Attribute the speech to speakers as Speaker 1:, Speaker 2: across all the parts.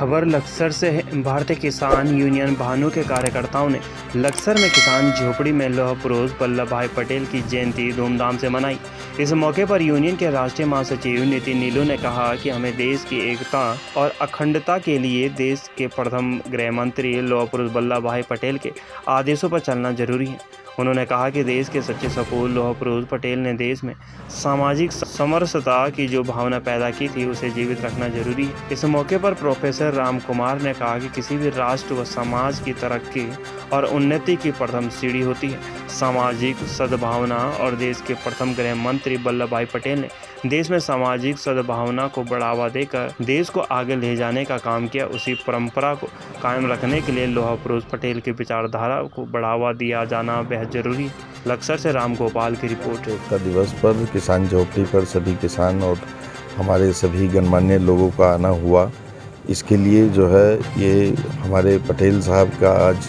Speaker 1: खबर लक्सर से है। भारतीय किसान यूनियन भानु के कार्यकर्ताओं ने लक्सर में किसान झोपड़ी में लौह पुरुष वल्लभ भाई पटेल की जयंती धूमधाम से मनाई। इस मौके पर यूनियन के राष्ट्रीय महासचिव नितिन नीलू ने कहा कि हमें देश की एकता और अखंडता के लिए देश के प्रथम गृह मंत्री लौह पुरुष वल्लभ भाई पटेल के आदेशों पर चलना जरूरी है। उन्होंने कहा कि देश के सच्चे सपूत लौह पुरुष पटेल ने देश में सामाजिक समरसता की जो भावना पैदा की थी उसे जीवित रखना जरूरी है। इस मौके पर प्रोफेसर राम कुमार ने कहा कि किसी भी राष्ट्र व समाज की तरक्की और उन्नति की प्रथम सीढ़ी होती है सामाजिक सद्भावना, और देश के प्रथम गृह मंत्री वल्लभ भाई पटेल ने देश में सामाजिक सद्भावना को बढ़ावा देकर देश को आगे ले जाने का काम किया। उसी परंपरा को कायम रखने के लिए लौह पुरुष पटेल की विचारधारा को बढ़ावा दिया जाना बेहद जरूरी है। लक्सर से राम गोपाल की रिपोर्ट।
Speaker 2: एकता दिवस पर किसान झोपड़ी पर सभी किसान और हमारे सभी गणमान्य लोगों का आना हुआ। इसके लिए जो है ये हमारे पटेल साहब का आज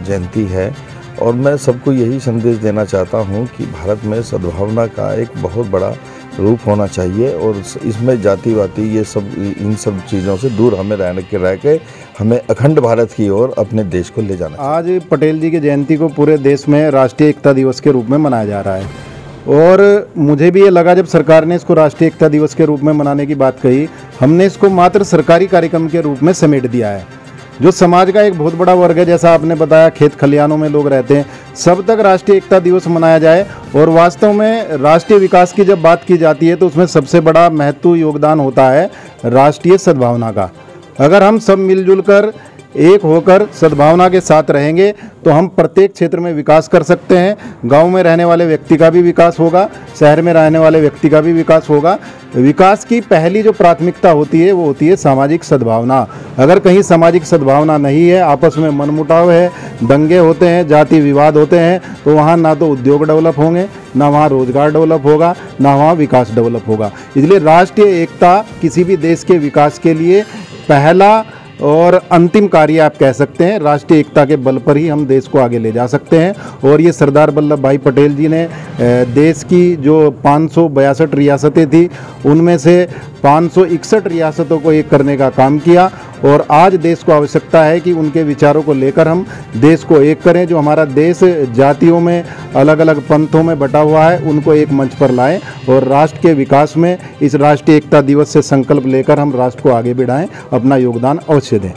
Speaker 2: जयंती है और मैं सबको यही संदेश देना चाहता हूँ कि भारत में सद्भावना का एक बहुत बड़ा रूप होना चाहिए और इसमें जातिवादी ये सब इन सब चीज़ों से दूर हमें रह के हमें अखंड भारत की ओर अपने देश को ले जाना चाहिए।
Speaker 3: आज पटेल जी की जयंती को पूरे देश में राष्ट्रीय एकता दिवस के रूप में मनाया जा रहा है और मुझे भी ये लगा जब सरकार ने इसको राष्ट्रीय एकता दिवस के रूप में मनाने की बात कही, हमने इसको मात्र सरकारी कार्यक्रम के रूप में समेट दिया है। जो समाज का एक बहुत बड़ा वर्ग है, जैसा आपने बताया खेत खलिहानों में लोग रहते हैं, सब तक राष्ट्रीय एकता दिवस मनाया जाए। और वास्तव में राष्ट्रीय विकास की जब बात की जाती है तो उसमें सबसे बड़ा महत्व योगदान होता है राष्ट्रीय सद्भावना का। अगर हम सब मिलजुल कर एक होकर सद्भावना के साथ रहेंगे तो हम प्रत्येक क्षेत्र में विकास कर सकते हैं। गांव में रहने वाले व्यक्ति का भी विकास होगा, शहर में रहने वाले व्यक्ति का भी विकास होगा। विकास की पहली जो प्राथमिकता होती है वो होती है सामाजिक सद्भावना। अगर कहीं सामाजिक सद्भावना नहीं है, आपस में मनमुटाव है, दंगे होते हैं, जाति विवाद होते हैं, तो वहाँ ना तो उद्योग डेवलप होंगे, ना वहाँ रोजगार डेवलप होगा, ना वहाँ विकास डेवलप होगा। इसलिए राष्ट्रीय एकता किसी भी देश के विकास के लिए पहला और अंतिम कार्य आप कह सकते हैं। राष्ट्रीय एकता के बल पर ही हम देश को आगे ले जा सकते हैं। और ये सरदार वल्लभ भाई पटेल जी ने देश की जो 562 रियासतें थी उनमें से 561 रियासतों को एक करने का काम किया और आज देश को आवश्यकता है कि उनके विचारों को लेकर हम देश को एक करें। जो हमारा देश जातियों में अलग अलग पंथों में बटा हुआ है उनको एक मंच पर लाएं और राष्ट्र के विकास में इस राष्ट्रीय एकता दिवस से संकल्प लेकर हम राष्ट्र को आगे बढ़ाएं, अपना योगदान अवश्य दें।